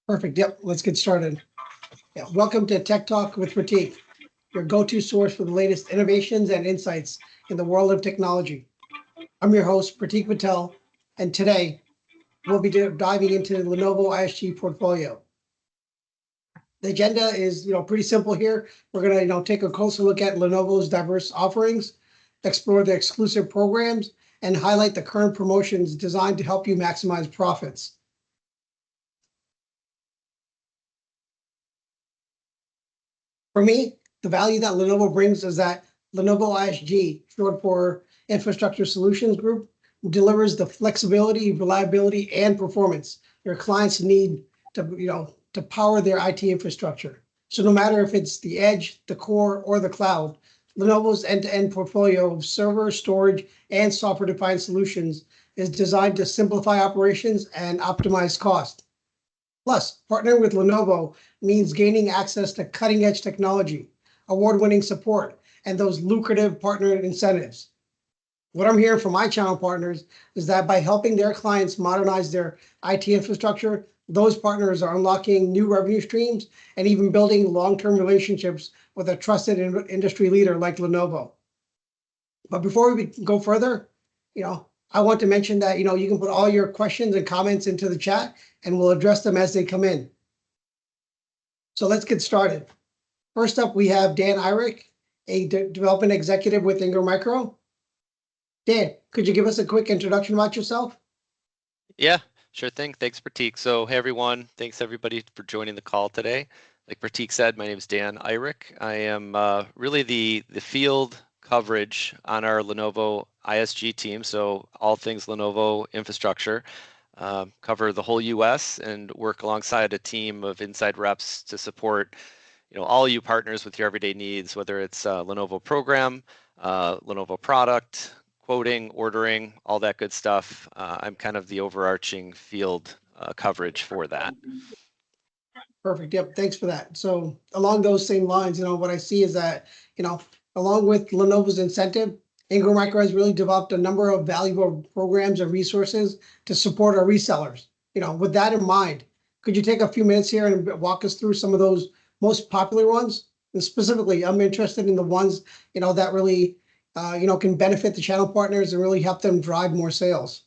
Perfect. Yep. Let's get started. Yeah. Welcome to Tech Talk with Pratik, your go-to source for the latest innovations and insights in the world of technology. I'm your host, Pratik Patel, and today we'll be diving into the Lenovo ISG portfolio. The agenda is, pretty simple here. We're gonna, take a closer look at Lenovo's diverse offerings, explore the exclusive programs, and highlight the current promotions designed to help you maximize profits. For me, the value that Lenovo brings is that Lenovo ISG, short for Infrastructure Solutions Group, delivers the flexibility, reliability, and performance your clients need to power their IT infrastructure. So no matter if it's the edge, the core, or the cloud, Lenovo's end-to-end portfolio of server, storage, and software-defined solutions is designed to simplify operations and optimize cost. Plus, partnering with Lenovo means gaining access to cutting-edge technology, award-winning support, and those lucrative partner incentives. What I'm hearing from my channel partners is that by helping their clients modernize their IT infrastructure, those partners are unlocking new revenue streams and even building long-term relationships with a trusted industry leader like Lenovo. But before we go further, I want to mention that, you can put all your questions and comments into the chat and we'll address them as they come in. So let's get started. First up, we have Dan Eyrich, a development executive with Ingram Micro. Dan, could you give us a quick introduction about yourself? Yeah, sure thing. Thanks, Pratik. So, hey, everyone. Thanks, everybody, for joining the call today. Like Pratik said, my name is Dan Eyrich. I am really the field coverage on our Lenovo ISG team, so all things Lenovo infrastructure. Cover the whole U.S. and work alongside a team of inside reps to support, all you partners with your everyday needs, whether it's Lenovo program, Lenovo product, quoting, ordering, all that good stuff. I'm kind of the overarching field coverage for that. Perfect. Yep. Thanks for that. So along those same lines, what I see is that, along with Lenovo's incentive, Ingram Micro has really developed a number of valuable programs and resources to support our resellers. With that in mind, could you take a few minutes here and walk us through some of those most popular ones? And specifically, I'm interested in the ones, that really, can benefit the channel partners and really help them drive more sales.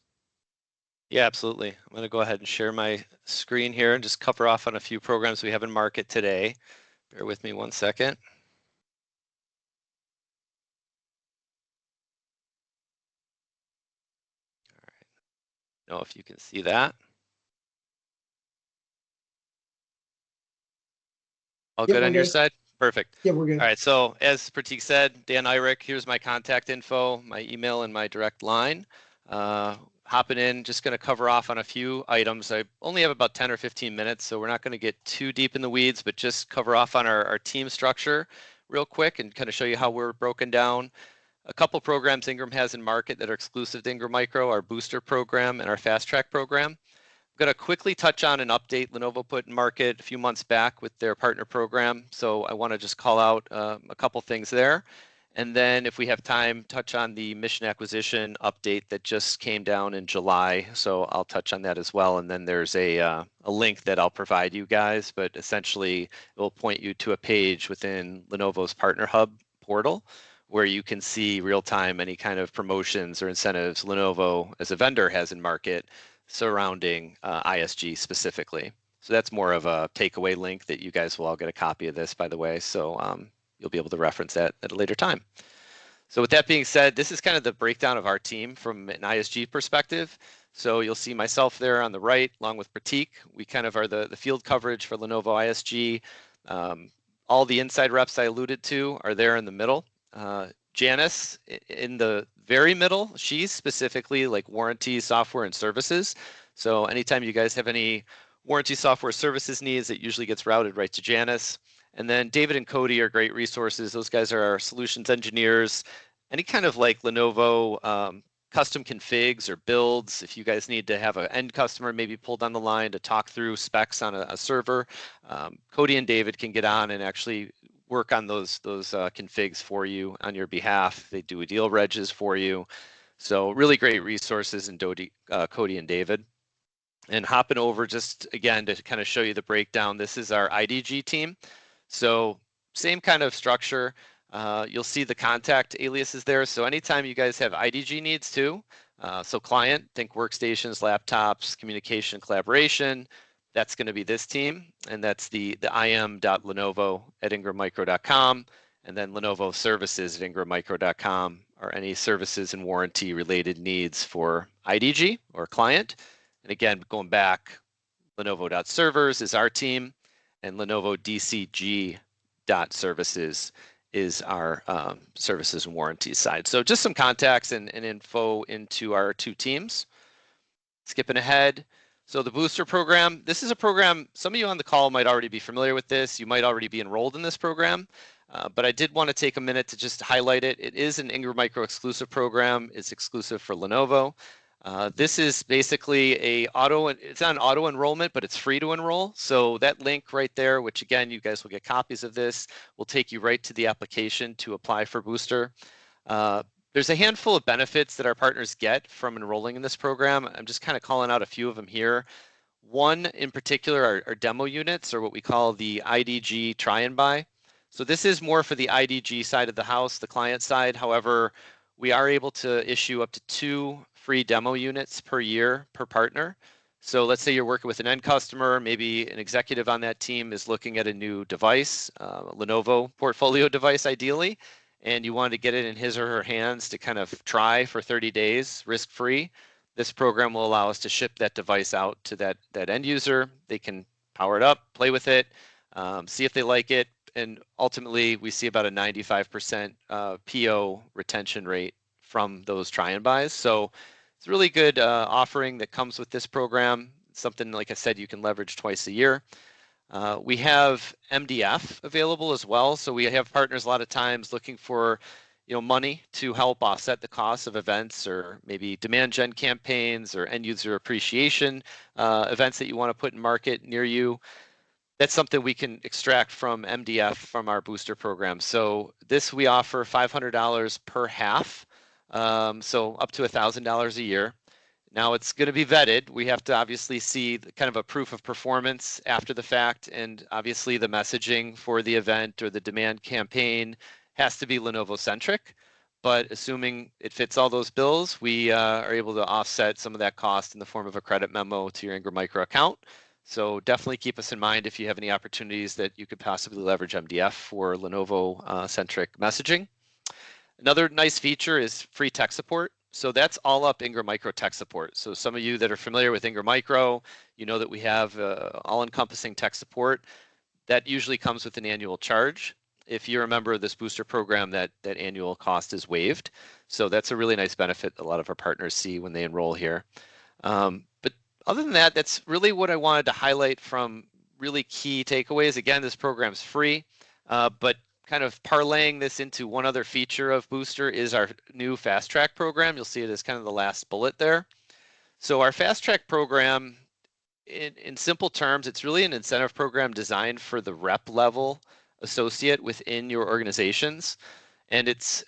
Yeah, absolutely. I'm going to go ahead and share my screen here and just cover off on a few programs we have in market today. Bear with me one second. All right. Know if you can see that. All good on your side? Perfect. Yeah, we're good. All right, so as Pratik said, Dan Eyrich, here's my contact info, my email, and my direct line. Hopping in, just going to cover off on a few items. I only have about 10 or 15 minutes, so we're not going to get too deep in the weeds, but just cover off on our team structure real quick and kind of show you how we're broken down. A couple programs Ingram has in market that are exclusive to Ingram Micro, our Booster program and our Fast Track program. I'm going to quickly touch on an update Lenovo put in market a few months back with their partner program, so I want to just call out a couple things there. And then if we have time, touch on the mission acquisition update that just came down in July. So I'll touch on that as well. And then there's a link that I'll provide you guys, but essentially it will point you to a page within Lenovo's Partner Hub portal where you can see real time any kind of promotions or incentives Lenovo as a vendor has in market surrounding ISG specifically. So that's more of a takeaway link that you guys will all get a copy of this, by the way. So you'll be able to reference that at a later time. So with that being said, this is kind of the breakdown of our team from an ISG perspective. So you'll see myself there on the right, along with Pratik. We kind of are the field coverage for Lenovo ISG. All the inside reps I alluded to are there in the middle. Janice in the very middle, she's specifically like warranty, software, and services. So anytime you guys have any warranty, software, services needs, it usually gets routed right to Janice. And then David and Cody are great resources. Those guys are our solutions engineers. Any kind of like Lenovo custom configs or builds, if you guys need to have an end customer maybe pulled on the line to talk through specs on a server, Cody and David can get on and actually work on those configs for you on your behalf. They do deal regs for you. So really great resources in Cody and David. And hopping over just again to kind of show you the breakdown, this is our IDG team. So same kind of structure. You'll see the contact aliases there. So anytime you guys have IDG needs too, so client, think workstations, laptops, communication, collaboration, that's going to be this team. And that's the im.lenovo@ingrammicro.com, and then Lenovo services at ingrammicro.com are any services and warranty related needs for IDG or client. And again, going back, Lenovo.servers is our team, and Lenovo DCG.services is our services and warranties side. So just some contacts and info into our two teams. Skipping ahead. So the booster program, this is a program, some of you on the call might already be familiar with this. You might already be enrolled in this program, but I did want to take a minute to just highlight it. It is an Ingram Micro exclusive program. It's exclusive for Lenovo. This is basically it's not an auto enrollment, but it's free to enroll. So that link right there, which again, you guys will get copies of this, will take you right to the application to apply for booster. There's a handful of benefits that our partners get from enrolling in this program. I'm just kind of calling out a few of them here. One in particular are demo units, or what we call the IDG try and buy. So this is more for the IDG side of the house, the client side. However, we are able to issue up to 2 free demo units per year per partner. So let's say you're working with an end customer, maybe an executive on that team is looking at a new device, Lenovo portfolio device ideally, and you want to get it in his or her hands to kind of try for 30 days risk-free. This program will allow us to ship that device out to that end user. They can power it up, play with it, see if they like it, and ultimately we see about a 95% PO retention rate from those try and buys. So it's a really good offering that comes with this program. It's something, like I said, you can leverage twice a year. We have MDF available as well. So we have partners a lot of times looking for money to help offset the costs of events, or maybe demand gen campaigns or end user appreciation events that you want to put in market near you. That's something we can extract from MDF from our booster program. So this we offer $500 per half, so up to $1,000 a year. Now it's going to be vetted. We have to obviously see kind of a proof of performance after the fact, and obviously the messaging for the event or the demand campaign has to be Lenovo centric. But assuming it fits all those bills, we are able to offset some of that cost in the form of a credit memo to your Ingram Micro account. So definitely keep us in mind if you have any opportunities that you could possibly leverage MDF for Lenovo centric messaging. Another nice feature is free tech support. So that's all up Ingram Micro tech support. So some of you that are familiar with Ingram Micro, you know that we have all-encompassing tech support. That usually comes with an annual charge. If you're a member of this booster program, that annual cost is waived. So that's a really nice benefit a lot of our partners see when they enroll here. But other than that, that's really what I wanted to highlight from really key takeaways. Again, this program's free, but kind of parlaying this into one other feature of Booster is our new Fast Track program. You'll see it as kind of the last bullet there. So our Fast Track program, in simple terms, it's really an incentive program designed for the rep level associate within your organizations. And it's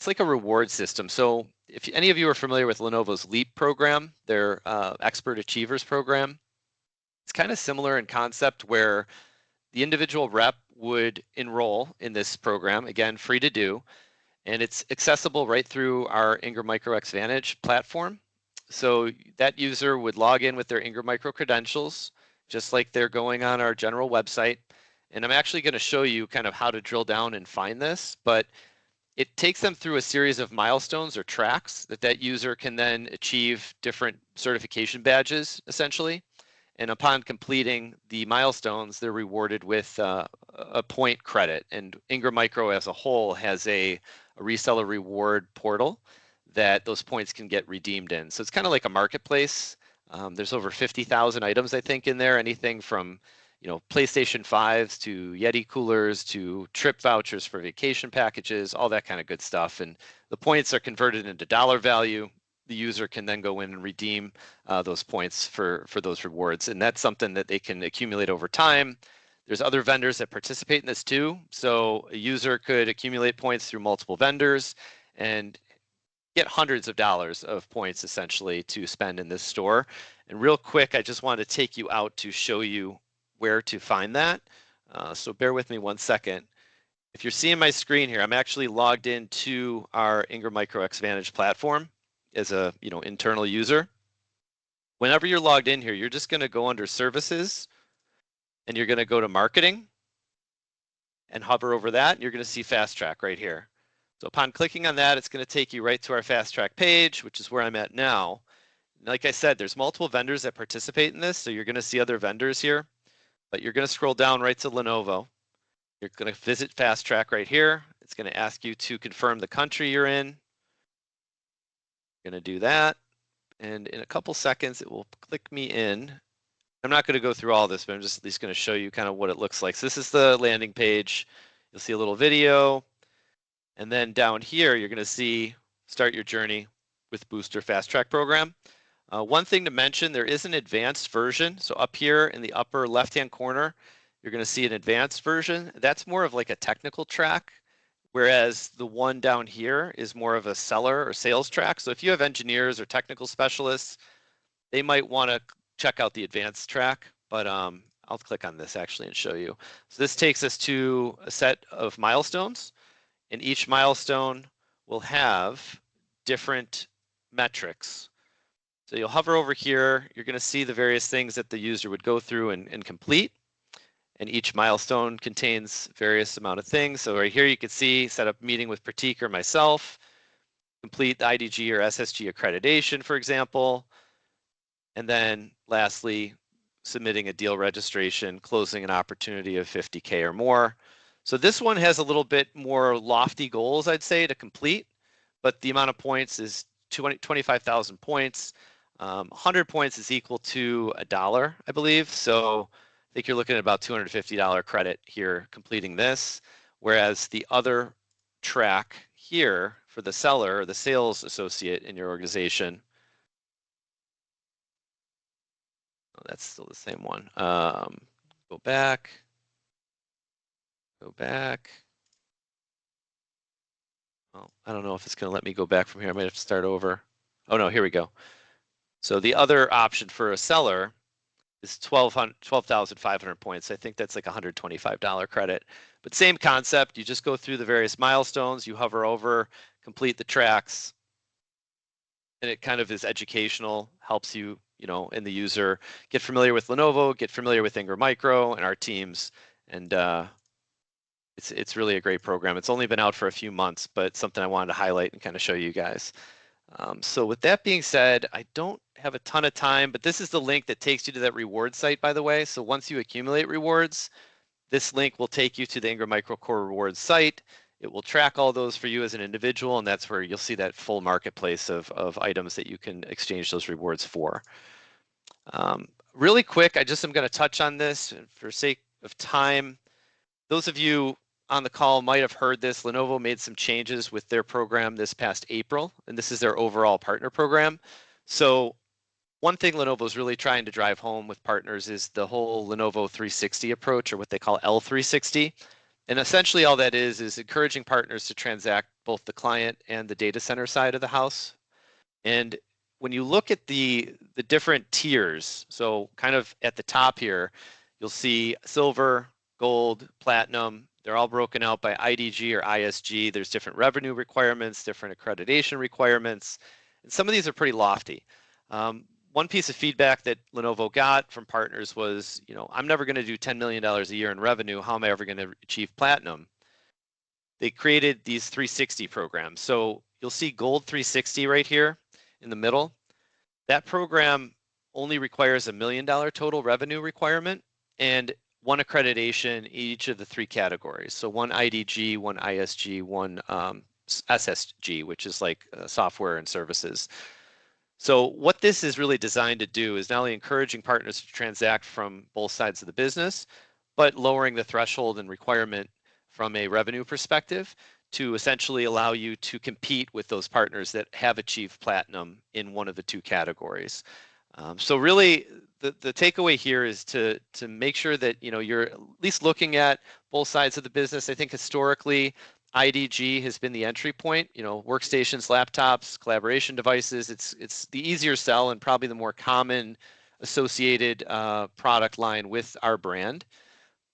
like a reward system. So if any of you are familiar with Lenovo's LEAP program, their Expert Achievers program, it's kind of similar in concept where the individual rep would enroll in this program, again, free to do, and it's accessible right through our Ingram Micro Xvantage platform. So that user would log in with their Ingram Micro credentials, just like they're going on our general website. And I'm actually going to show you kind of how to drill down and find this, but it takes them through a series of milestones or tracks that user can then achieve different certification badges, essentially. And upon completing the milestones, they're rewarded with a point credit. And Ingram Micro as a whole has a reseller reward portal that those points can get redeemed in. So it's kind of like a marketplace. There's over 50,000 items, I think, in there, anything from PlayStation 5s to Yeti coolers to trip vouchers for vacation packages, all that kind of good stuff. And the points are converted into dollar value. The user can then go in and redeem those points for those rewards. And that's something that they can accumulate over time. There's other vendors that participate in this too. So a user could accumulate points through multiple vendors and get hundreds of dollars of points essentially to spend in this store. And real quick, I just want to take you out to show you where to find that. So bear with me 1 second. If you're seeing my screen here, I'm actually logged into our Ingram Micro Xvantage platform as a internal user. Whenever you're logged in here, you're just going to go under Services, and you're going to go to Marketing, and hover over that, and you're going to see Fast Track right here. So upon clicking on that, it's going to take you right to our Fast Track page, which is where I'm at now. Like I said, there's multiple vendors that participate in this, so you're going to see other vendors here, but you're going to scroll down right to Lenovo. You're going to visit Fast Track right here. It's going to ask you to confirm the country you're in. You're going to do that, and in a couple seconds, it will click me in. I'm not going to go through all this, but I'm just at least going to show you kind of what it looks like. So this is the landing page. You'll see a little video. And then down here, you're going to see Start Your Journey with Booster Fast Track Program. One thing to mention, there is an advanced version. So up here in the upper left-hand corner, you're going to see an advanced version. That's more of like a technical track, whereas the one down here is more of a seller or sales track. So if you have engineers or technical specialists, they might want to check out the advanced track, but I'll click on this actually and show you. So this takes us to a set of milestones, and each milestone will have different metrics. So you'll hover over here, you're going to see the various things that the user would go through and complete, and each milestone contains various amount of things. So right here you can see set up meeting with Pratik or myself, complete the IDG or SSG accreditation, for example, and then lastly, submitting a deal registration, closing an opportunity of 50K or more. So this one has a little bit more lofty goals, I'd say, to complete, but the amount of points is 25,000 points. 100 points is equal to $1, I believe. So I think you're looking at about $250 credit here completing this, whereas the other track here for the seller or the sales associate in your organization, that's still the same one. Go back. Go back. Oh, I don't know if it's going to let me go back from here. I might have to start over. Oh no, here we go. So the other option for a seller is 12,500 points. I think that's like $125 credit. But same concept. You just go through the various milestones. You hover over, complete the tracks, and it kind of is educational. Helps you, and the user get familiar with Lenovo, get familiar with Ingram Micro and our teams, and it's really a great program. It's only been out for a few months, but it's something I wanted to highlight and kind of show you guys. So with that being said, I don't have a ton of time, but this is the link that takes you to that reward site, by the way. So once you accumulate rewards, this link will take you to the Ingram Micro Core Rewards site. It will track all those for you as an individual, and that's where you'll see that full marketplace of items that you can exchange those rewards for. Really quick, I just am going to touch on this for sake of time. Those of you on the call might have heard this. Lenovo made some changes with their program this past April, and this is their overall partner program. So one thing Lenovo is really trying to drive home with partners is the whole Lenovo 360 approach, or what they call L360. And essentially all that is encouraging partners to transact both the client and the data center side of the house. And when you look at the different tiers, so kind of at the top here, you'll see silver, gold, platinum. They're all broken out by IDG or ISG. There's different revenue requirements, different accreditation requirements, and some of these are pretty lofty. One piece of feedback that Lenovo got from partners was, I'm never going to do $10 million a year in revenue. How am I ever going to achieve platinum? They created these 360 programs. So you'll see Gold 360 right here in the middle. That program only requires $1 million total revenue requirement and one accreditation in each of the three categories. So one IDG, one ISG, one SSG, which is like software and services. So what this is really designed to do is not only encouraging partners to transact from both sides of the business, but lowering the threshold and requirement from a revenue perspective to essentially allow you to compete with those partners that have achieved platinum in one of the two categories. So really, the takeaway here is to make sure that you're at least looking at both sides of the business. I think historically, IDG has been the entry point, workstations, laptops, collaboration devices. It's the easier sell and probably the more common associated product line with our brand.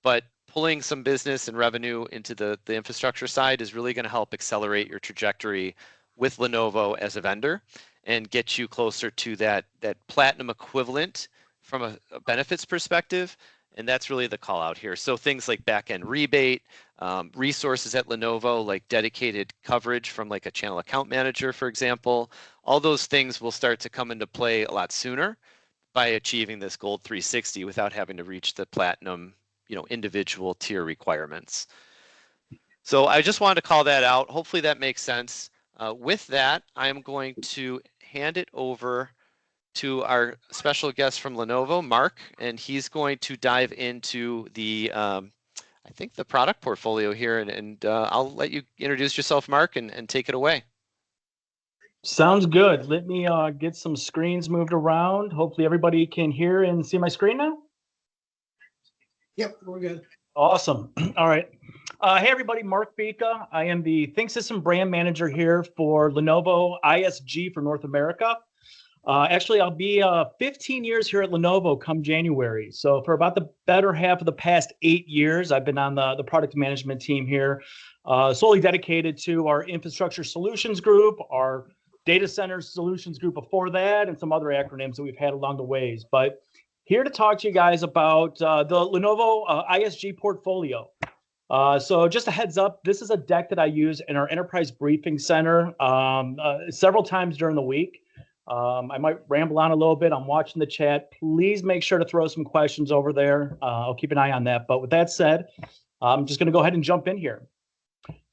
But pulling some business and revenue into the infrastructure side is really going to help accelerate your trajectory with Lenovo as a vendor and get you closer to that platinum equivalent from a benefits perspective. And that's really the call out here. So things like back-end rebate, resources at Lenovo, like dedicated coverage from like a channel account manager, for example, all those things will start to come into play a lot sooner by achieving this gold 360 without having to reach the platinum, individual tier requirements. So I just wanted to call that out. Hopefully that makes sense. With that, I'm going to hand it over to our special guest from Lenovo, Mark, and he's going to dive into the, I think the product portfolio here, and I'll let you introduce yourself, Mark, and take it away. Sounds good. Let me get some screens moved around. Hopefully everybody can hear and see my screen now. Yep, we're good. Awesome. All right. Hey, everybody, Mark Bika. I am the ThinkSystem brand manager here for Lenovo ISG for North America. Actually, I'll be 15 years here at Lenovo come January. So for about the better half of the past 8 years, I've been on the product management team here, solely dedicated to our infrastructure solutions group, our data center solutions group before that, and some other acronyms that we've had along the ways. But here to talk to you guys about the Lenovo ISG portfolio. So just a heads up, this is a deck that I use in our enterprise briefing center several times during the week. I might ramble on a little bit. I'm watching the chat. Please make sure to throw some questions over there. I'll keep an eye on that. But with that said, I'm just going to go ahead and jump in here.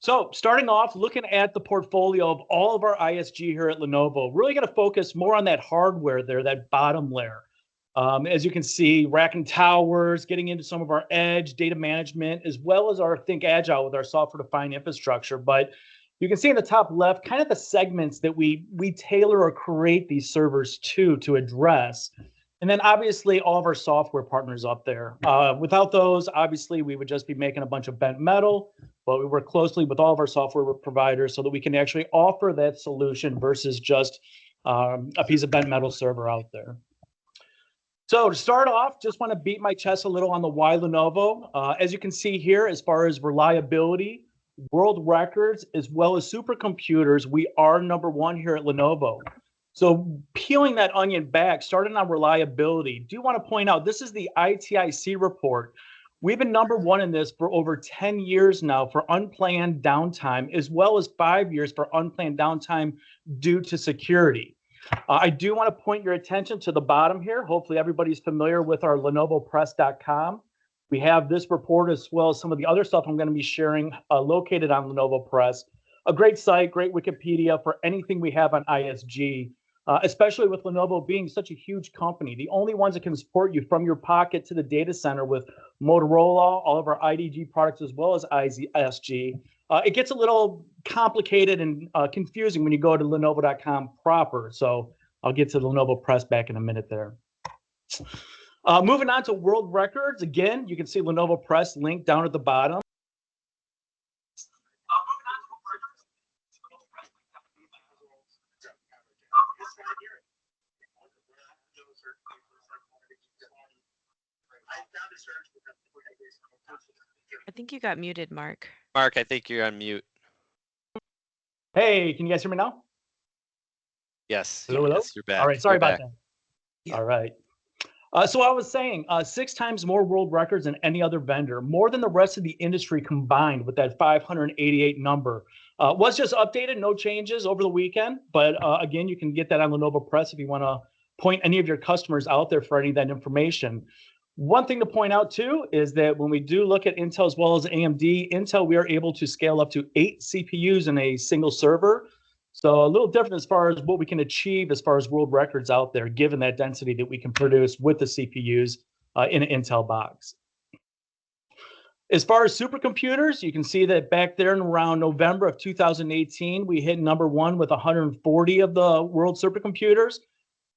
So starting off, looking at the portfolio of all of our ISG here at Lenovo, really going to focus more on that hardware there, that bottom layer. As you can see, rack and towers, getting into some of our edge data management, as well as our Think Agile with our software-defined infrastructure. But you can see in the top left, kind of the segments that we tailor or create these servers to address. And then obviously all of our software partners up there. Without those, obviously we would just be making a bunch of bent metal, but we work closely with all of our software providers so that we can actually offer that solution versus just a piece of bent metal server out there. So to start off, just want to beat my chest a little on the why Lenovo. As you can see here, as far as reliability, world records, as well as supercomputers, we are #1 here at Lenovo. So peeling that onion back, starting on reliability, do want to point out, this is the ITIC report. We've been #1 in this for over 10 years now for unplanned downtime, as well as 5 years for unplanned downtime due to security. I do want to point your attention to the bottom here. Hopefully everybody's familiar with our lenovopress.com. We have this report as well as some of the other stuff I'm going to be sharing located on Lenovo Press. A great site, great Wikipedia for anything we have on ISG, especially with Lenovo being such a huge company. The only ones that can support you from your pocket to the data center with Motorola, all of our IDG products, as well as ISG. It gets a little complicated and confusing when you go to Lenovo.com proper. So I'll get to the Lenovo Press back in a minute there. Moving on to world records. Again, you can see Lenovo Press link down at the bottom. I think you got muted, Mark. Mark, I think you're on mute. Hey, can you guys hear me now? Yes. Hello, hello? Yes, you're back. All right, sorry You're about back. that. Yeah. All right. So I was saying 6 times more world records than any other vendor, more than the rest of the industry combined with that 588 number. Was just updated, no changes over the weekend. But again, you can get that on Lenovo Press if you want to point any of your customers out there for any of that information. One thing to point out too is that when we do look at Intel as well as AMD, Intel, we are able to scale up to 8 CPUs in a single server. So a little different as far as what we can achieve as far as world records out there, given that density that we can produce with the CPUs in an Intel box. As far as supercomputers, you can see that back there in around November of 2018, we hit #1 with 140 of the world supercomputers.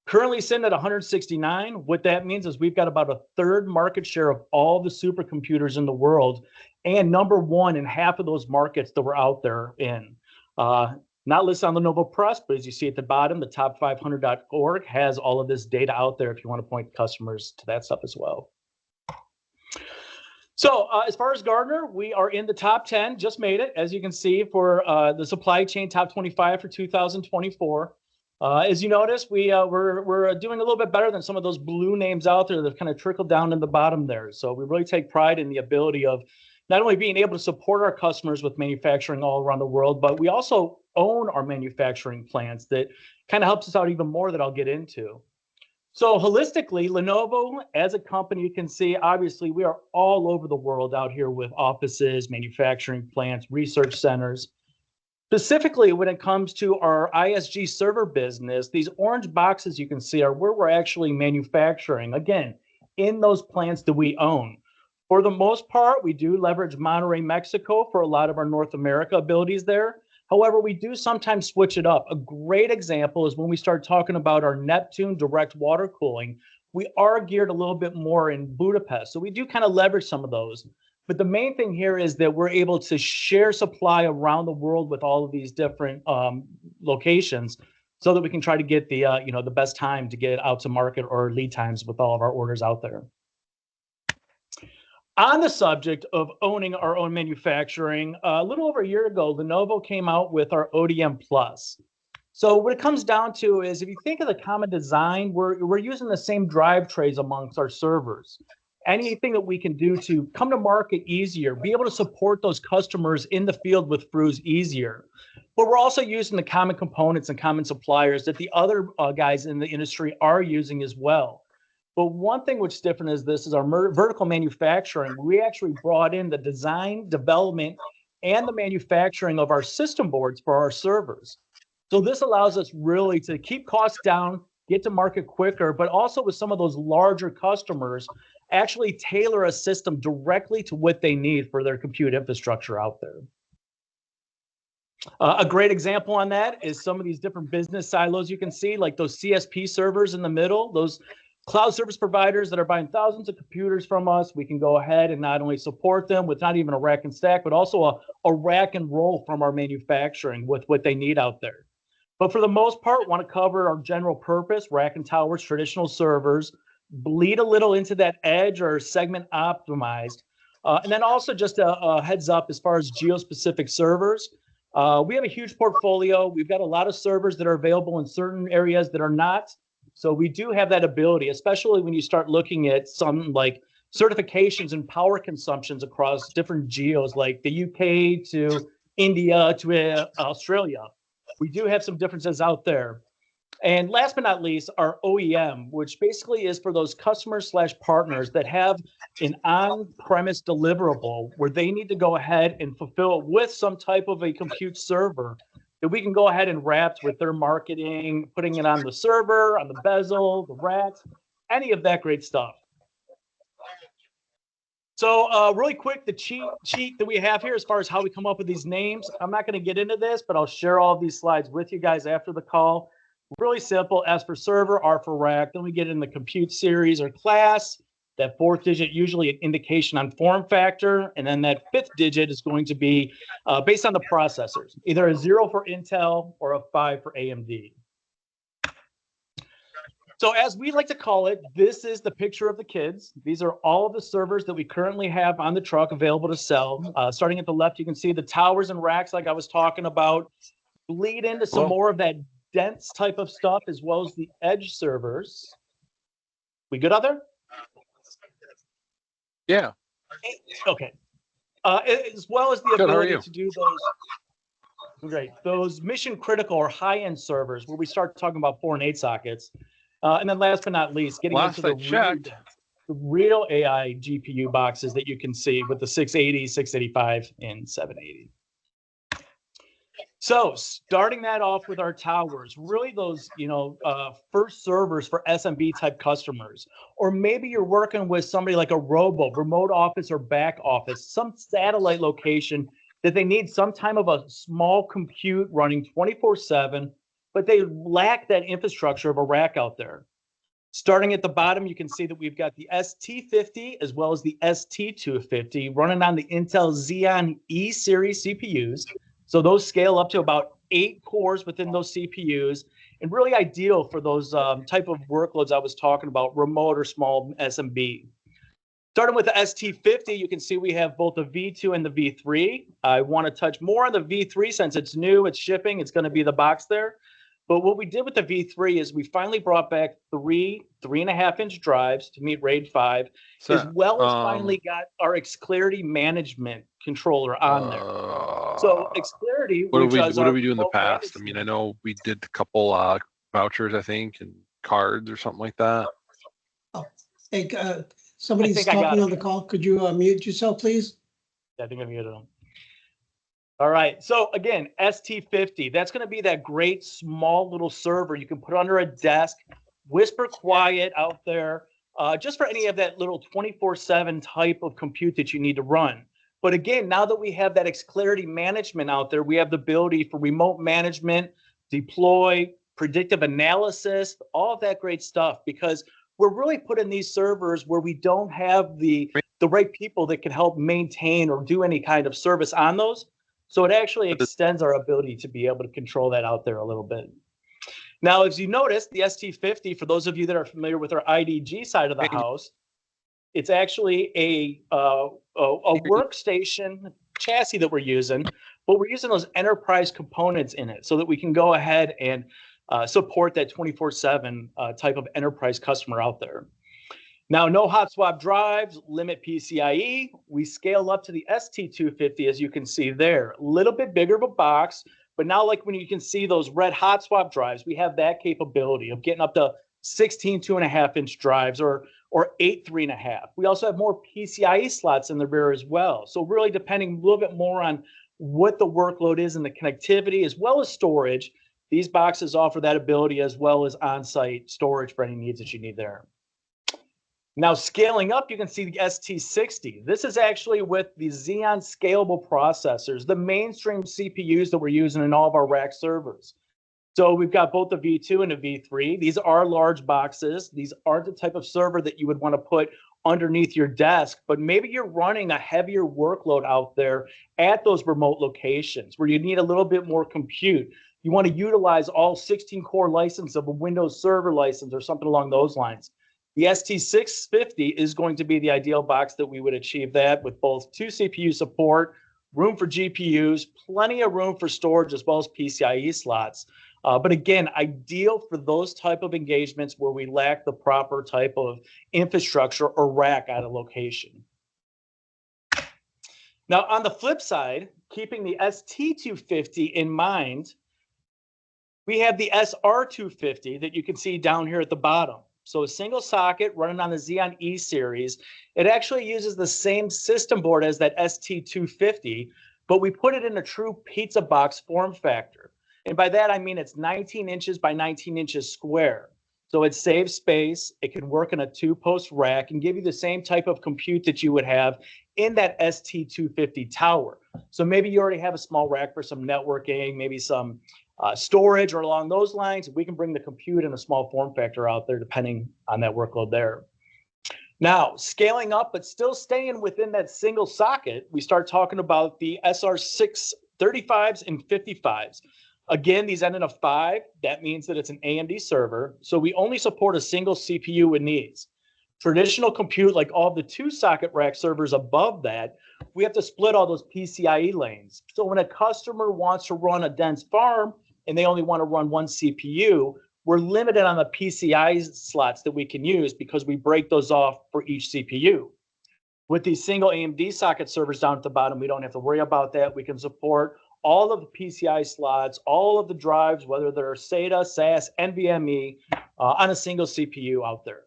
Currently sitting at 169. What that means is we've got about a third market share of all the supercomputers in the world, and number one in half of those markets that we're out there in. Not listed on Lenovo Press, but as you see at the bottom, the top500.org has all of this data out there if you want to point customers to that stuff as well. So as far as Gartner, we are in the top 10, just made it, as you can see, for the supply chain top 25 for 2024. As you notice, we're doing a little bit better than some of those blue names out there that kind of trickled down in the bottom there. So we really take pride in the ability of not only being able to support our customers with manufacturing all around the world, but we also own our manufacturing plants that kind of helps us out even more that I'll get into. So holistically, Lenovo as a company, you can see, obviously, we are all over the world out here with offices, manufacturing plants, research centers. Specifically, when it comes to our ISG server business, these orange boxes you can see are where we're actually manufacturing, again, in those plants that we own. For the most part, we do leverage Monterrey, Mexico for a lot of our North America abilities there. However, we do sometimes switch it up. A great example is when we start talking about our Neptune direct water cooling, we are geared a little bit more in Budapest. So we do kind of leverage some of those. But the main thing here is that we're able to share supply around the world with all of these different locations so that we can try to get the, the best time to get out to market or lead times with all of our orders out there. On the subject of owning our own manufacturing, a little over a year ago, Lenovo came out with our ODM Plus. So what it comes down to is if you think of the common design, we're using the same drive trays amongst our servers. Anything that we can do to come to market easier, be able to support those customers in the field with FRUs easier. But we're also using the common components and common suppliers that the other guys in the industry are using as well. But one thing which is different is this is our vertical manufacturing. We actually brought in the design, development, and the manufacturing of our system boards for our servers. So this allows us really to keep costs down, get to market quicker, but also with some of those larger customers, actually tailor a system directly to what they need for their compute infrastructure out there. A great example on that is some of these different business silos you can see, like those CSP servers in the middle, those cloud service providers that are buying thousands of computers from us. We can go ahead and not only support them with not even a rack and stack, but also a rack and roll from our manufacturing with what they need out there. But for the most part, want to cover our general purpose, rack and towers, traditional servers, bleed a little into that edge or segment optimized. And then also just a heads up as far as geo-specific servers. We have a huge portfolio. We've got a lot of servers that are available in certain areas that are not. So we do have that ability, especially when you start looking at some like certifications and power consumptions across different geos, like the UK to India to Australia. We do have some differences out there. And last but not least, our OEM, which basically is for those customers / partners that have an on-premise deliverable where they need to go ahead and fulfill it with some type of a compute server that we can go ahead and wrap with their marketing, putting it on the server, on the bezel, the racks, any of that great stuff. So really quick, the cheat sheet that we have here as far as how we come up with these names. I'm not going to get into this, but I'll share all of these slides with you guys after the call. Really simple, S for server, R for rack. Then we get in the compute series or class. That fourth digit, usually an indication on form factor. And then that fifth digit is going to be based on the processors, either a 0 for Intel or a 5 for AMD. So as we like to call it, this is the picture of the kids. These are all of the servers that we currently have on the truck available to sell. Starting at the left, you can see the towers and racks like I was talking about. Bleed into some more of that dense type of stuff as well as the edge servers. We good out there? Yeah. Okay. As well as the ability to do those mission critical or high-end servers where we start talking about 4 and 8 sockets. And then last but not least, getting into the real AI GPU boxes that you can see with the 680, 685, and 780. So starting that off with our towers, really those, first servers for SMB type customers, or maybe you're working with somebody like a remote office or back office, some satellite location that they need some time of a small compute running 24/7 but they lack that infrastructure of a rack out there. Starting at the bottom, you can see that we've got the ST50 as well as the ST250 running on the Intel Xeon E series CPUs. So those scale up to about 8 cores within those CPUs, and really ideal for those type of workloads I was talking about, remote or small SMB. Starting with the ST50, you can see we have both the V2 and the V3. I want to touch more on the V3 since it's new, it's shipping, it's going to be the box there. But what we did with the V3 is we finally brought back 3.5-inch drives to meet RAID 5, as well as finally got our Xclarity management controller on there. So Xclarity, what do we do in the past? I mean, I know we did a couple vouchers, I think, and cards or something like that. Oh, hey, somebody's talking on the call. Could you mute yourself, please? Yeah, I think I muted them. All right. So again, ST50, that's going to be that great small little server you can put under a desk, whisper quiet out there, just for any of that little 24/7 type of compute that you need to run. But again, now that we have that Xclarity management out there, we have the ability for remote management, deploy, predictive analysis, all of that great stuff, because we're really putting these servers where we don't have the right people that can help maintain or do any kind of service on those. So it actually extends our ability to be able to control that out there a little bit. Now, as you notice, the ST50, for those of you that are familiar with our IDG side of the house, it's actually a workstation chassis that we're using, but we're using those enterprise components in it so that we can go ahead and support that 24/7 type of enterprise customer out there. Now, no hot swap drives, limit PCIe. We scale up to the ST250, as you can see there. A little bit bigger of a box, but now like when you can see those red hot swap drives, we have that capability of getting up to 16 2.5-inch drives or 8 3.5. We also have more PCIe slots in the rear as well. So really depending a little bit more on what the workload is and the connectivity as well as storage, these boxes offer that ability as well as on-site storage for any needs that you need there. Now, scaling up, you can see the ST60. This is actually with the Xeon scalable processors, the mainstream CPUs that we're using in all of our rack servers. So we've got both the V2 and the V3. These are large boxes. These aren't the type of server that you would want to put underneath your desk, but maybe you're running a heavier workload out there at those remote locations where you need a little bit more compute. You want to utilize all 16 core license of a Windows Server license or something along those lines. The ST650 is going to be the ideal box that we would achieve that with both 2 CPU support, room for GPUs, plenty of room for storage as well as PCIe slots. But again, ideal for those type of engagements where we lack the proper type of infrastructure or rack at a location. Now, on the flip side, keeping the ST250 in mind, we have the SR250 that you can see down here at the bottom. So a single socket running on the Xeon E series. It actually uses the same system board as that ST250, but we put it in a true pizza box form factor. And by that, I mean it's 19 inches by 19 inches square. So it saves space. It can work in a 2-post rack and give you the same type of compute that you would have in that ST250 tower. So maybe you already have a small rack for some networking, maybe some storage or along those lines. We can bring the compute in a small form factor out there depending on that workload there. Now, scaling up, but still staying within that single socket, we start talking about the SR635s and 55s. Again, these end in a 5. That means that it's an AMD server. So we only support a single CPU in these. Traditional compute, like all the 2-socket rack servers above that, we have to split all those PCIe lanes. So when a customer wants to run a dense farm and they only want to run 1 CPU, we're limited on the PCI slots that we can use because we break those off for each CPU. With these single AMD socket servers down at the bottom, we don't have to worry about that. We can support all of the PCI slots, all of the drives, whether they're SATA, SAS, NVMe, on a single CPU out there.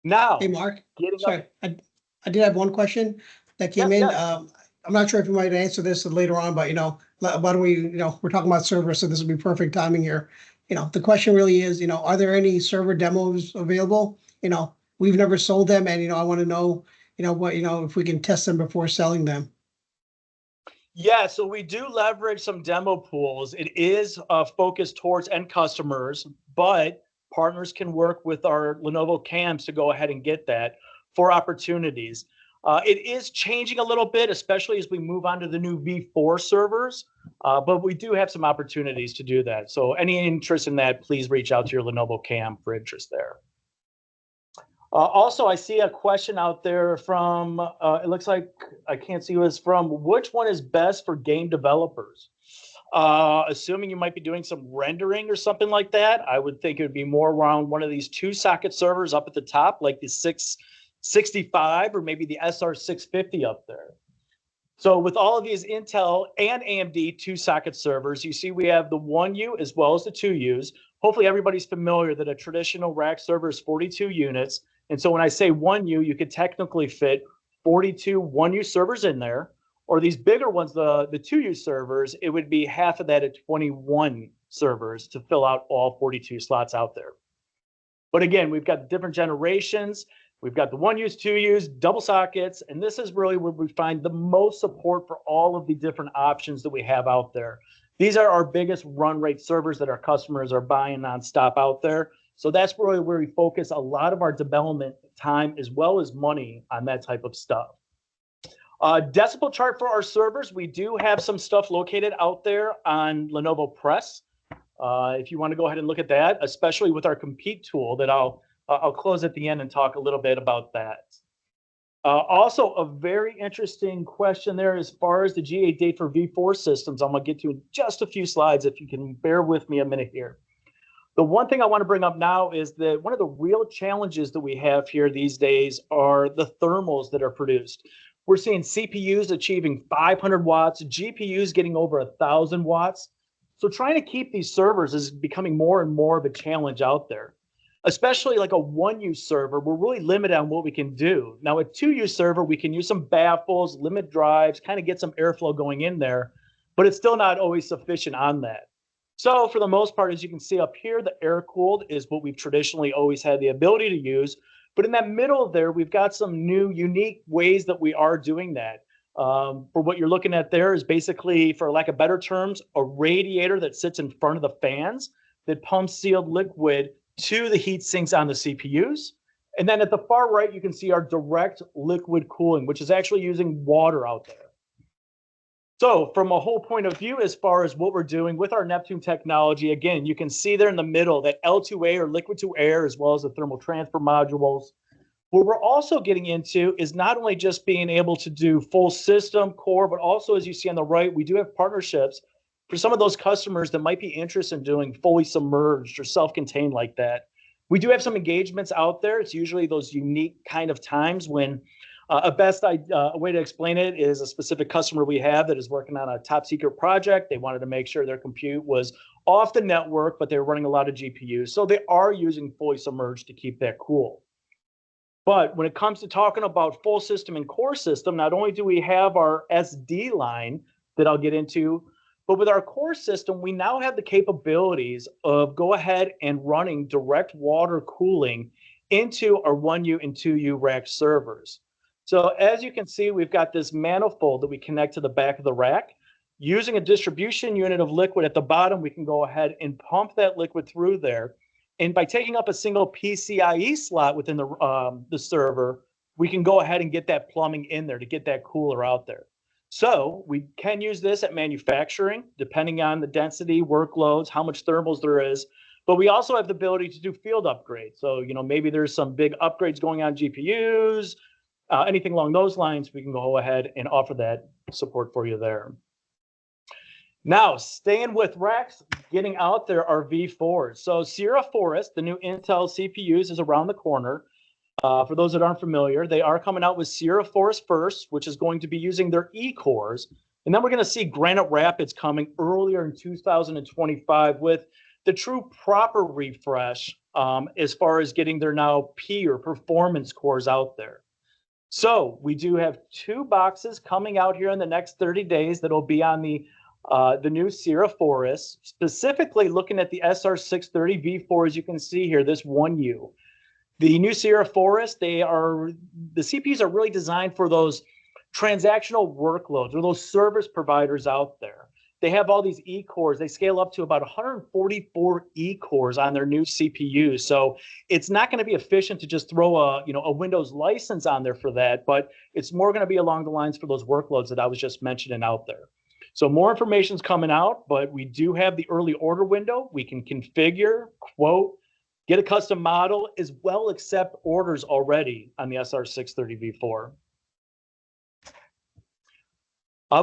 Now, hey, Mark, sorry, I did have one question that came in. I'm not sure if you might answer this later on, but, why don't we, we're talking about servers, so this would be perfect timing here. The question really is, are there any server demos available? We've never sold them, and, I want to know, if we can test them before selling them. Yeah, so we do leverage some demo pools. It is focused towards end customers, but partners can work with our Lenovo CAMs to go ahead and get that for opportunities. It is changing a little bit, especially as we move on to the new V4 servers, but we do have some opportunities to do that. So any interest in that, please reach out to your Lenovo CAM for interest there. Also, I see a question out there from, it looks like, I can't see who it's from. Which one is best for game developers? Assuming you might be doing some rendering or something like that, I would think it would be more around one of these 2-socket servers up at the top, like the 665 or maybe the SR650 up there. So with all of these Intel and AMD 2-socket servers, you see we have the 1U as well as the 2Us. Hopefully everybody's familiar that a traditional rack server is 42 units. And so when I say 1U, you could technically fit 42 1U servers in there. Or these bigger ones, the 2U servers, it would be half of that at 21 servers to fill out all 42 slots out there. But again, we've got different generations. We've got the 1Us, 2Us, double sockets, and this is really where we find the most support for all of the different options that we have out there. These are our biggest run rate servers that our customers are buying nonstop out there. So that's really where we focus a lot of our development time as well as money on that type of stuff. Decibel chart for our servers. We do have some stuff located out there on Lenovo Press. If you want to go ahead and look at that, especially with our compete tool that I'll close at the end and talk a little bit about that. Also, a very interesting question there as far as the GA date for V4 systems. I'm going to get to in just a few slides if you can bear with me a minute here. The one thing I want to bring up now is that one of the real challenges that we have here these days are the thermals that are produced. We're seeing CPUs achieving 500 watts, GPUs getting over 1,000 watts. So trying to keep these servers is becoming more and more of a challenge out there. Especially like a 1U server, we're really limited on what we can do. Now, a 2U server, we can use some baffles, limit drives, kind of get some airflow going in there, but it's still not always sufficient on that. So for the most part, as you can see up here, the air-cooled is what we've traditionally always had the ability to use. But in that middle there, we've got some new unique ways that we are doing that. For what you're looking at there is basically, for lack of better terms, a radiator that sits in front of the fans that pumps sealed liquid to the heat sinks on the CPUs. And then at the far right, you can see our direct liquid cooling, which is actually using water out there. So from a whole point of view, as far as what we're doing with our Neptune technology, again, you can see there in the middle that L2A or liquid to air, as well as the thermal transfer modules. What we're also getting into is not only just being able to do full system core, but also, as you see on the right, we do have partnerships for some of those customers that might be interested in doing fully submerged or self-contained like that. We do have some engagements out there. It's usually those unique kind of times when a way to explain it is a specific customer we have that is working on a top secret project. They wanted to make sure their compute was off the network, but they were running a lot of GPUs. So they are using fully submerged to keep that cool. But when it comes to talking about full system and core system, not only do we have our SD line that I'll get into, but with our core system, we now have the capabilities of go ahead and running direct water cooling into our 1U and 2U rack servers. So as you can see, we've got this manifold that we connect to the back of the rack. Using a distribution unit of liquid at the bottom, we can go ahead and pump that liquid through there. And by taking up a single PCIe slot within the server, we can go ahead and get that plumbing in there to get that cooler out there. So we can use this at manufacturing, depending on the density, workloads, how much thermals there is. But we also have the ability to do field upgrades. So, maybe there's some big upgrades going on GPUs, anything along those lines, we can go ahead and offer that support for you there. Now, staying with racks, getting out there are V4s. So Sierra Forest, the new Intel CPUs, is around the corner. For those that aren't familiar, they are coming out with Sierra Forest first, which is going to be using their E-cores. And then we're going to see Granite Rapids coming earlier in 2025 with the true proper refresh as far as getting their now P or performance cores out there. So we do have 2 boxes coming out here in the next 30 days that will be on the new Sierra Forest, specifically looking at the SR630 V4, as you can see here, this 1U. The new Sierra Forest, the CPUs are really designed for those transactional workloads or those service providers out there. They have all these E-cores. They scale up to about 144 E-cores on their new CPUs. So it's not going to be efficient to just throw a Windows license on there for that, but it's more going to be along the lines for those workloads that I was just mentioning out there. So more information is coming out, but we do have the early order window. We can configure, quote, get a custom model, as well accept orders already on the SR630V4.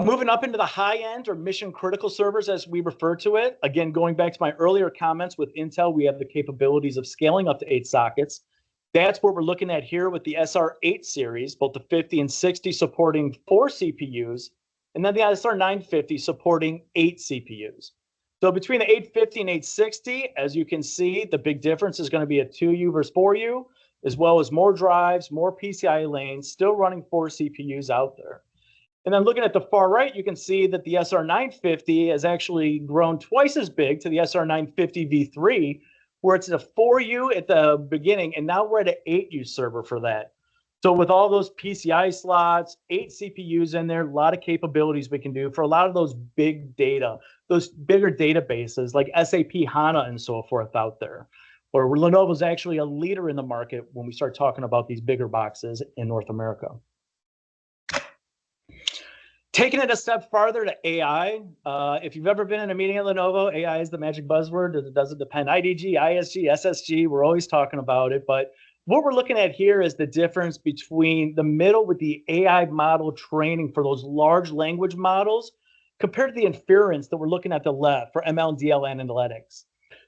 Moving up into the high end or mission critical servers, as we refer to it. Again, going back to my earlier comments with Intel, we have the capabilities of scaling up to 8 sockets. That's what we're looking at here with the SR8 series, both the 50 and 60 supporting 4 CPUs, and then the SR950 supporting 8 CPUs. So between the 850 and 860, as you can see, the big difference is going to be a 2U versus 4U, as well as more drives, more PCIe lanes, still running 4 CPUs out there. And then looking at the far right, you can see that the SR950 has actually grown twice as big to the SR950 V3, where it's a 4U at the beginning, and now we're at an 8U server for that. So with all those PCI slots, 8 CPUs in there, a lot of capabilities we can do for a lot of those big data, those bigger databases like SAP HANA and so forth out there. Where Lenovo is actually a leader in the market when we start talking about these bigger boxes in North America. Taking it a step farther to AI, if you've ever been in a meeting at Lenovo, AI is the magic buzzword. It doesn't depend. IDG, ISG, SSG, we're always talking about it. But what we're looking at here is the difference between the middle with the AI model training for those large language models compared to the inference that we're looking at the left for ML and DL analytics.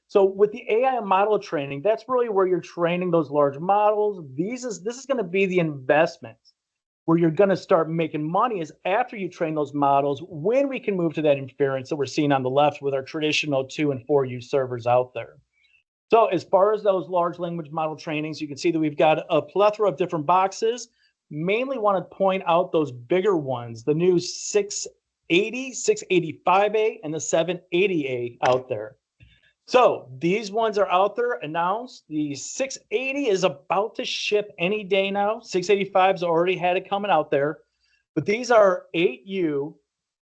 So with the AI model training, that's really where you're training those large models. This is going to be the investment. Where you're going to start making money is after you train those models, when we can move to that inference that we're seeing on the left with our traditional 2 and 4U servers out there. So as far as those large language model trainings, you can see that we've got a plethora of different boxes. Mainly want to point out those bigger ones, the new 680, 685A, and the 780A out there. So these ones are out there announced. The 680 is about to ship any day now. 685's already had it coming out there. But these are 8U,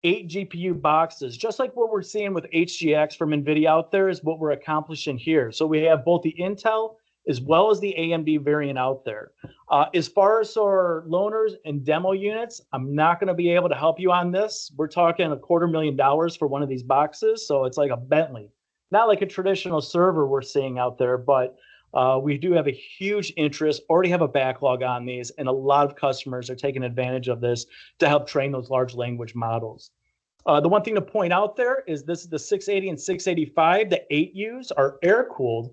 8 GPU boxes. Just like what we're seeing with HGX from NVIDIA out there is what we're accomplishing here. So we have both the Intel as well as the AMD variant out there. As far as our loaners and demo units, I'm not going to be able to help you on this. We're talking $250,000 for one of these boxes. So it's like a Bentley. Not like a traditional server we're seeing out there, but we do have a huge interest, already have a backlog on these, and a lot of customers are taking advantage of this to help train those large language models. The one thing to point out there is this is the 680 and 685. The 8Us are air-cooled.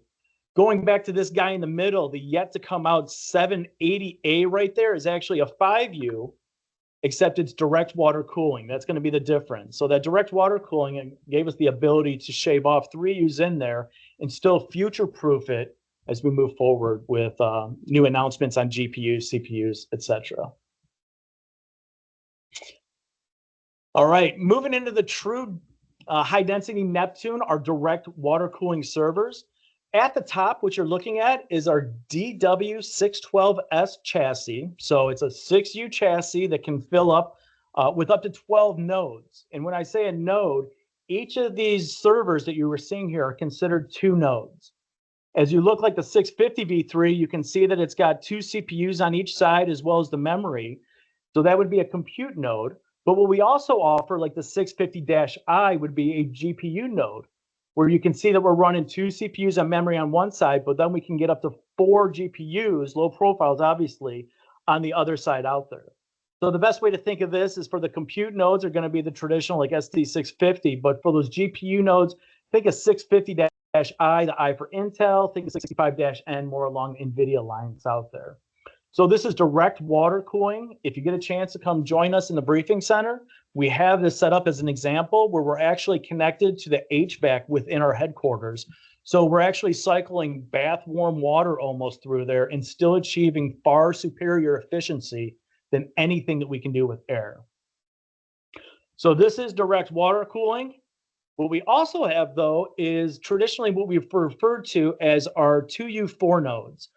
Going back to this guy in the middle, the yet to come out 780A right there is actually a 5U, except it's direct water cooling. That's going to be the difference. So that direct water cooling gave us the ability to shave off 3Us in there and still future-proof it as we move forward with new announcements on GPUs, CPUs, etc. All right, moving into the true high-density Neptune, our direct water cooling servers. At the top, what you're looking at is our DW612S chassis. So it's a 6U chassis that can fill up with up to 12 nodes. And when I say a node, each of these servers that you were seeing here are considered 2 nodes. As you look like the 650 V3, you can see that it's got 2 CPUs on each side as well as the memory. So that would be a compute node. But what we also offer, like the 650-I, would be a GPU node, where you can see that we're running 2 CPUs on memory on one side, but then we can get up to 4 GPUs, low profiles, obviously, on the other side out there. So the best way to think of this is for the compute nodes are going to be the traditional like ST650, but for those GPU nodes, think of 650-I, the I for Intel, think of 65-N, more along NVIDIA lines out there. So this is direct water cooling. If you get a chance to come join us in the briefing center, we have this set up as an example where we're actually connected to the HVAC within our headquarters. So we're actually cycling bath warm water almost through there and still achieving far superior efficiency than anything that we can do with air. So this is direct water cooling. What we also have, though, is traditionally what we've referred to as our 2U4 nodes.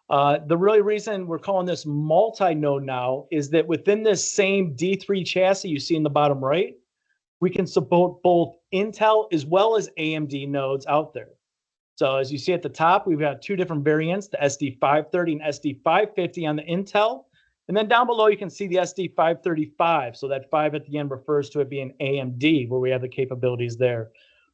The really reason we're calling this multi-node now is that within this same D3 chassis you see in the bottom right, we can support both Intel as well as AMD nodes out there. So as you see at the top, we've got two different variants, the SD530 and SD550 on the Intel. And then down below, you can see the SD535. So that 5 at the end refers to it being AMD, where we have the capabilities there.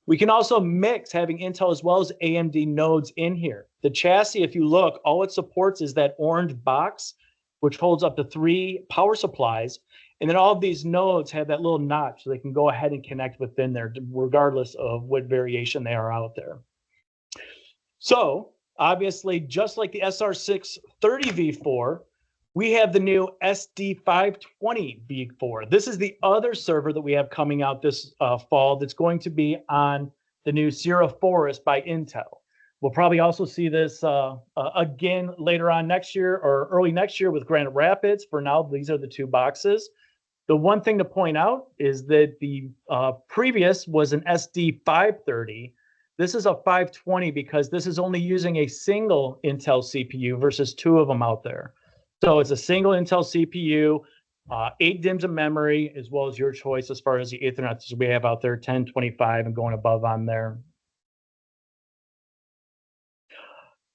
We can also mix having Intel as well as AMD nodes in here. The chassis, if you look, all it supports is that orange box, which holds up to 3 power supplies. And then all of these nodes have that little notch so they can go ahead and connect within there, regardless of what variation they are out there. So obviously, just like the SR630 V4, we have the new SD520 V4. This is the other server that we have coming out this fall that's going to be on the new Sierra Forest by Intel. We'll probably also see this again later on next year or early next year with Granite Rapids. For now, these are the 2 boxes. The one thing to point out is that the previous was an SD530. This is a 520 because this is only using a single Intel CPU versus 2 of them out there. So it's a single Intel CPU, 8 DIMMs of memory, as well as your choice as far as the Ethernet we have out there, 10, 25, and going above on there.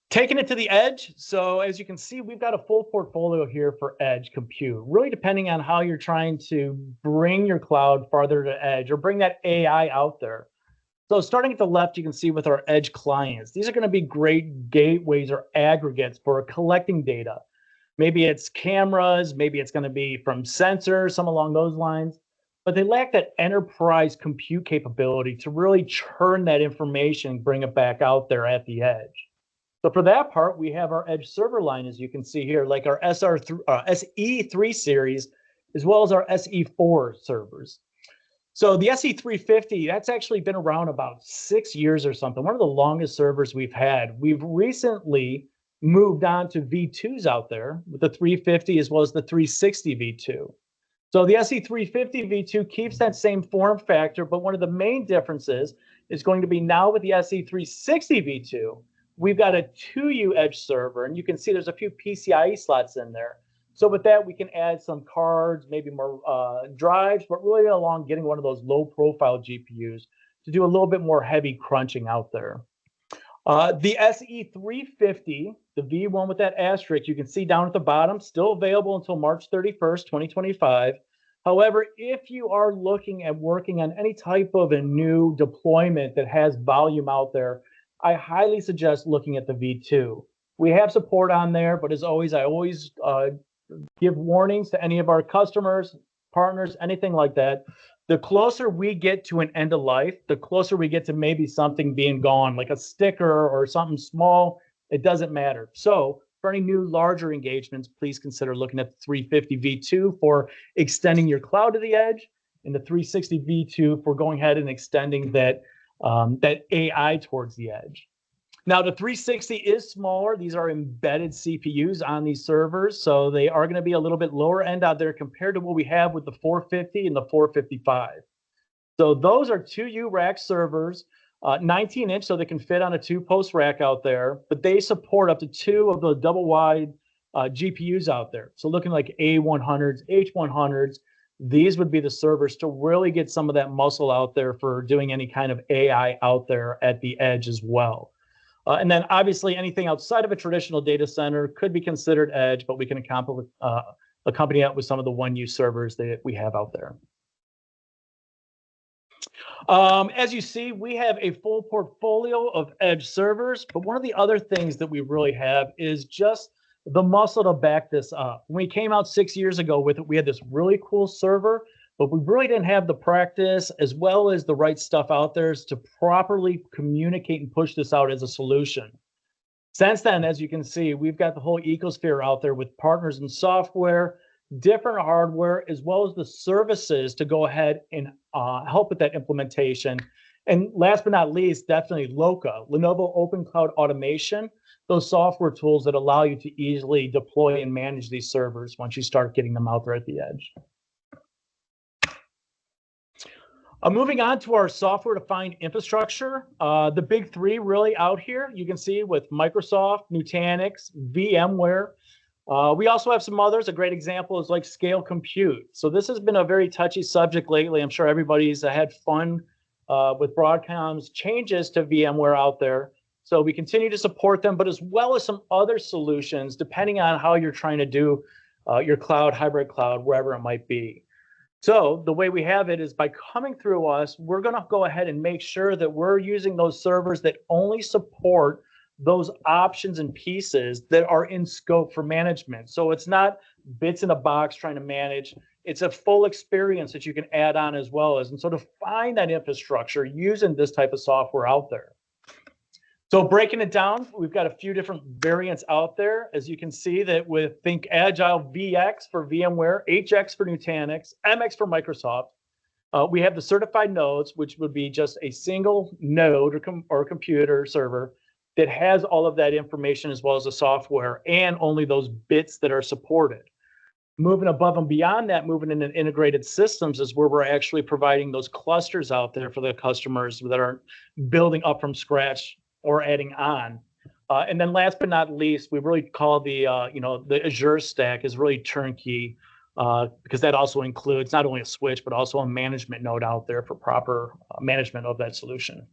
Taking it to the edge. So as you can see, we've got a full portfolio here for edge compute, really depending on how you're trying to bring your cloud farther to edge or bring that AI out there. So starting at the left, you can see with our edge clients, these are going to be great gateways or aggregates for collecting data. Maybe it's cameras, maybe it's going to be from sensors, some along those lines, but they lack that enterprise compute capability to really churn that information, bring it back out there at the edge. So for that part, we have our edge server line, as you can see here, like our SE3 series, as well as our SE4 servers. So the SE350, that's actually been around about 6 years or something, one of the longest servers we've had. We've recently moved on to V2s out there with the 350 as well as the 360 V2. So the SE350 V2 keeps that same form factor, but one of the main differences is going to be now with the SE360 V2, we've got a 2U edge server, and you can see there's a few PCIe slots in there. So with that, we can add some cards, maybe more drives, but really along getting one of those low profile GPUs to do a little bit more heavy crunching out there. The SE350, the V1 with that asterisk, you can see down at the bottom, still available until March 31st, 2025. However, if you are looking at working on any type of a new deployment that has volume out there, I highly suggest looking at the V2. We have support on there, but as always, I always give warnings to any of our customers, partners, anything like that. The closer we get to an end of life, the closer we get to maybe something being gone, like a sticker or something small, it doesn't matter. So for any new larger engagements, please consider looking at the 350 V2 for extending your cloud to the edge, and the 360 V2 for going ahead and extending that, that AI towards the edge. Now, the 360 is smaller. These are embedded CPUs on these servers, so they are going to be a little bit lower end out there compared to what we have with the 450 and the 455. So those are 2U rack servers, 19-inch, so they can fit on a 2-post rack out there, but they support up to 2 of the double-wide GPUs out there. So looking like A100s, H100s, these would be the servers to really get some of that muscle out there for doing any kind of AI out there at the edge as well. And then obviously anything outside of a traditional data center could be considered edge, but we can accompany that with some of the 1U servers that we have out there. As you see, we have a full portfolio of edge servers, but one of the other things that we really have is just the muscle to back this up. When we came out 6 years ago with it, we had this really cool server, but we really didn't have the practice as well as the right stuff out there to properly communicate and push this out as a solution. Since then, as you can see, we've got the whole ecosphere out there with partners in software, different hardware, as well as the services to go ahead and help with that implementation. And last but not least, definitely LOCA, Lenovo Open Cloud Automation, those software tools that allow you to easily deploy and manage these servers once you start getting them out there at the edge. Moving on to our software-defined infrastructure, the big three really out here, you can see with Microsoft, Nutanix, VMware. We also have some others. A great example is like Scale Compute. So this has been a very touchy subject lately. I'm sure everybody's had fun with Broadcom's changes to VMware out there. So we continue to support them, but as well as some other solutions, depending on how you're trying to do your cloud, hybrid cloud, wherever it might be. So the way we have it is by coming through us, we're going to go ahead and make sure that we're using those servers that only support those options and pieces that are in scope for management. So it's not bits in a box trying to manage. It's a full experience that you can add on as well as. And so to find that infrastructure using this type of software out there. So breaking it down, we've got a few different variants out there. As you can see that with Think Agile VX for VMware, HX for Nutanix, MX for Microsoft. We have the certified nodes, which would be just a single node or computer server that has all of that information as well as the software and only those bits that are supported. Moving above and beyond that, moving into integrated systems is where we're actually providing those clusters out there for the customers that are building up from scratch or adding on. And then last but not least, we really call the Azure stack is really turnkey because that also includes not only a switch, but also a management node out there for proper management of that solution.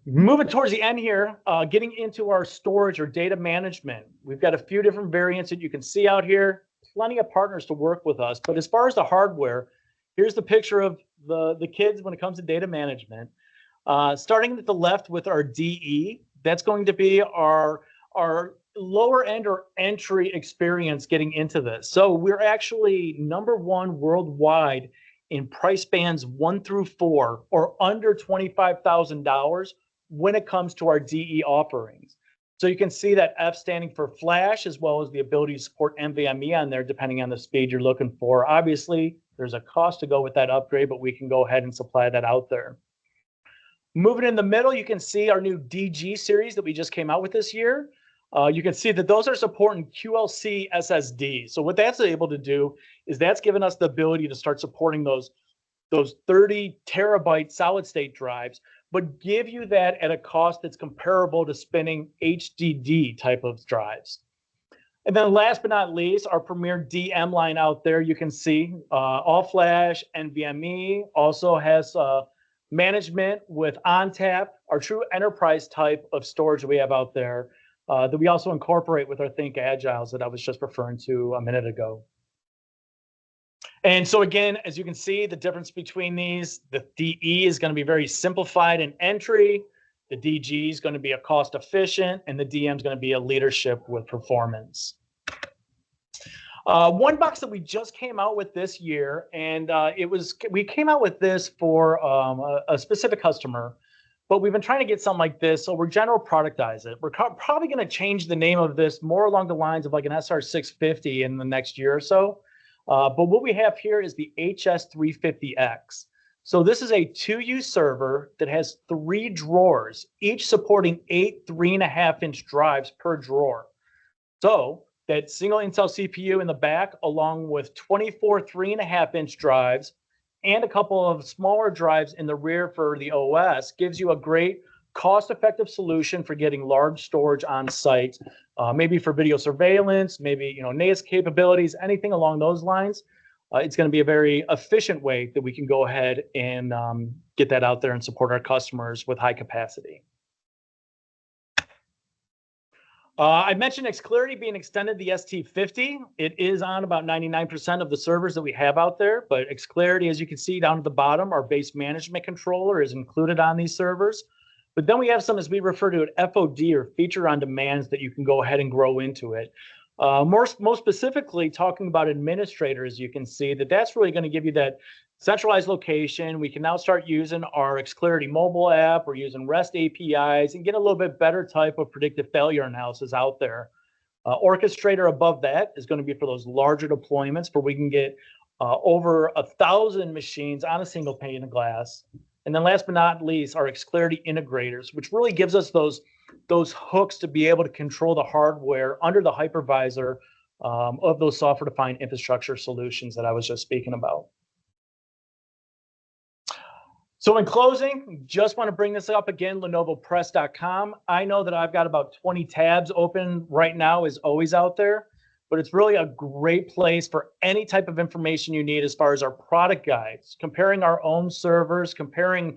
Moving towards the end here, getting into our storage or data management. We've got a few different variants that you can see out here, plenty of partners to work with us. But as far as the hardware, here's the picture of the kids when it comes to data management. Starting at the left with our DE, that's going to be our lower end or entry experience getting into this. So we're actually #1 worldwide in price bands 1 through 4 or under $25,000 when it comes to our DE offerings. So you can see that F standing for flash as well as the ability to support NVMe on there depending on the speed you're looking for. Obviously, there's a cost to go with that upgrade, but we can go ahead and supply that out there. Moving in the middle, you can see our new DG series that we just came out with this year. You can see that those are supporting QLC SSD. So what that's able to do is that's given us the ability to start supporting those 30 terabyte solid state drives, but give you that at a cost that's comparable to spinning HDD type of drives. And then last but not least, our premier DM line out there, you can see all flash, NVMe, also has management with ONTAP, our true enterprise type of storage that we have out there that we also incorporate with our Think Agiles that I was just referring to a minute ago. And so again, as you can see, the difference between these, the DE is going to be very simplified in entry, the DG is going to be a cost efficient, and the DM is going to be a leadership with performance. One box that we just came out with this year, and we came out with this for a specific customer, but we've been trying to get something like this, so we're general productize it. We're probably going to change the name of this more along the lines of like an SR650 in the next year or so. But what we have here is the HS350X. So this is a 2U server that has 3 drawers, each supporting 8 3.5-inch drives per drawer. So that single Intel CPU in the back, along with 24 3.5-inch drives and a couple of smaller drives in the rear for the OS, gives you a great cost-effective solution for getting large storage on site, maybe for video surveillance, maybe NAS capabilities, anything along those lines. It's going to be a very efficient way that we can go ahead and get that out there and support our customers with high capacity. I mentioned Xclarity being extended the ST50. It is on about 99% of the servers that we have out there, but Xclarity, as you can see down at the bottom, our base management controller is included on these servers. But then we have some, as we refer to it, FOD or feature on demands that you can go ahead and grow into it. Most specifically, talking about administrators, you can see that that's really going to give you that centralized location. We can now start using our Xclarity mobile app. We're using REST APIs and get a little bit better type of predictive failure analysis out there. Orchestrator above that is going to be for those larger deployments where we can get over 1,000 machines on a single pane of glass. And then last but not least, our Xclarity integrators, which really gives us those hooks to be able to control the hardware under the hypervisor of those software-defined infrastructure solutions that I was just speaking about. So in closing, just want to bring this up again, lenovopress.com. I know that I've got about 20 tabs open right now, is always out there, but it's really a great place for any type of information you need as far as our product guides, comparing our own servers, comparing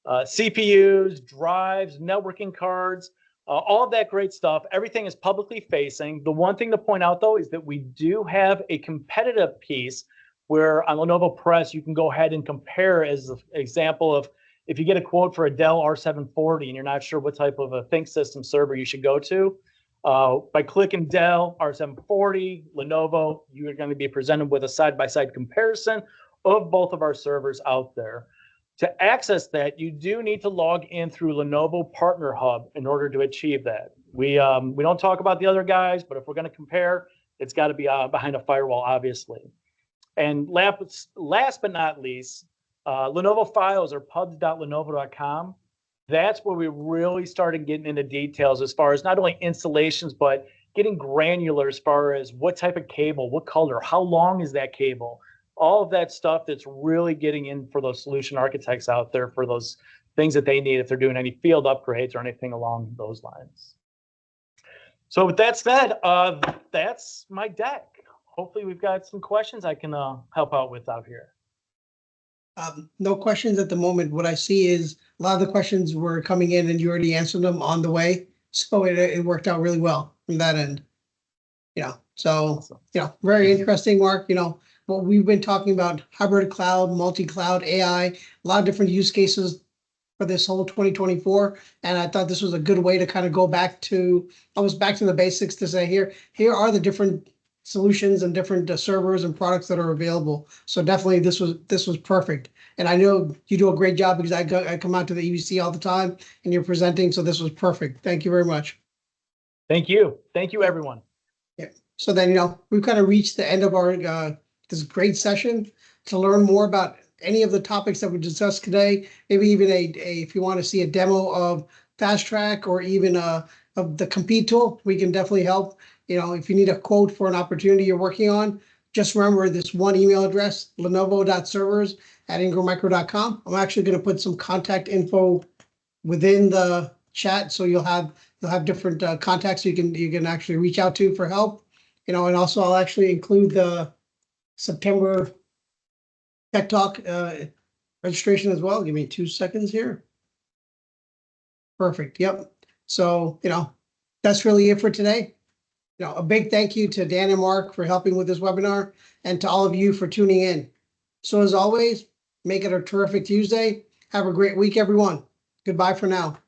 CPUs, drives, networking cards, all of that great stuff. Everything is publicly facing. The one thing to point out, though, is that we do have a competitive piece where on Lenovo Press, you can go ahead and compare as an example of if you get a quote for a Dell R740 and you're not sure what type of a ThinkSystem server you should go to, by clicking Dell R740, Lenovo, you are going to be presented with a side-by-side comparison of both of our servers out there. To access that, you do need to log in through Lenovo Partner Hub in order to achieve that. We don't talk about the other guys, but if we're going to compare, it's got to be behind a firewall, obviously. And last but not least, Lenovo Files or pubs.lenovo.com. That's where we really started getting into details as far as not only installations, but getting granular as far as what type of cable, what color, how long is that cable, all of that stuff that's really getting in for those solution architects out there for those things that they need if they're doing any field upgrades or anything along those lines. So with that said, that's my deck. Hopefully we've got some questions I can help out with out here. No questions at the moment. What I see is a lot of the questions were coming in and you already answered them on the way. So it worked out really well from that end. So, Awesome. Very interesting, Mark. What we've been talking about, hybrid cloud, multi-cloud, AI, a lot of different use cases for this whole 2024. And I thought this was a good way to kind of go back to the basics to say here are the different solutions and different servers and products that are available. So definitely this was perfect. And I know you do a great job because I come out to the EBC all the time and you're presenting. So this was perfect. Thank you very much. Thank you. Thank you, everyone. Yeah. So then, we've kind of reached the end of our this great session. To learn more about any of the topics that we discussed today, maybe even if you want to see a demo of Fast Track or even of the Compete tool, we can definitely help. If you need a quote for an opportunity you're working on, just remember this one email address, lenovo.servers@ingrammicro.com. I'm actually going to put some contact info within the chat, so you'll have different contacts you can actually reach out to for help. And also I'll actually include the September Tech Talk registration as well. Give me 2 seconds here. Perfect. Yep. So, that's really it for today. A big thank you to Dan and Mark for helping with this webinar and to all of you for tuning in. So as always, make it a terrific Tuesday. Have a great week, everyone. Goodbye for now.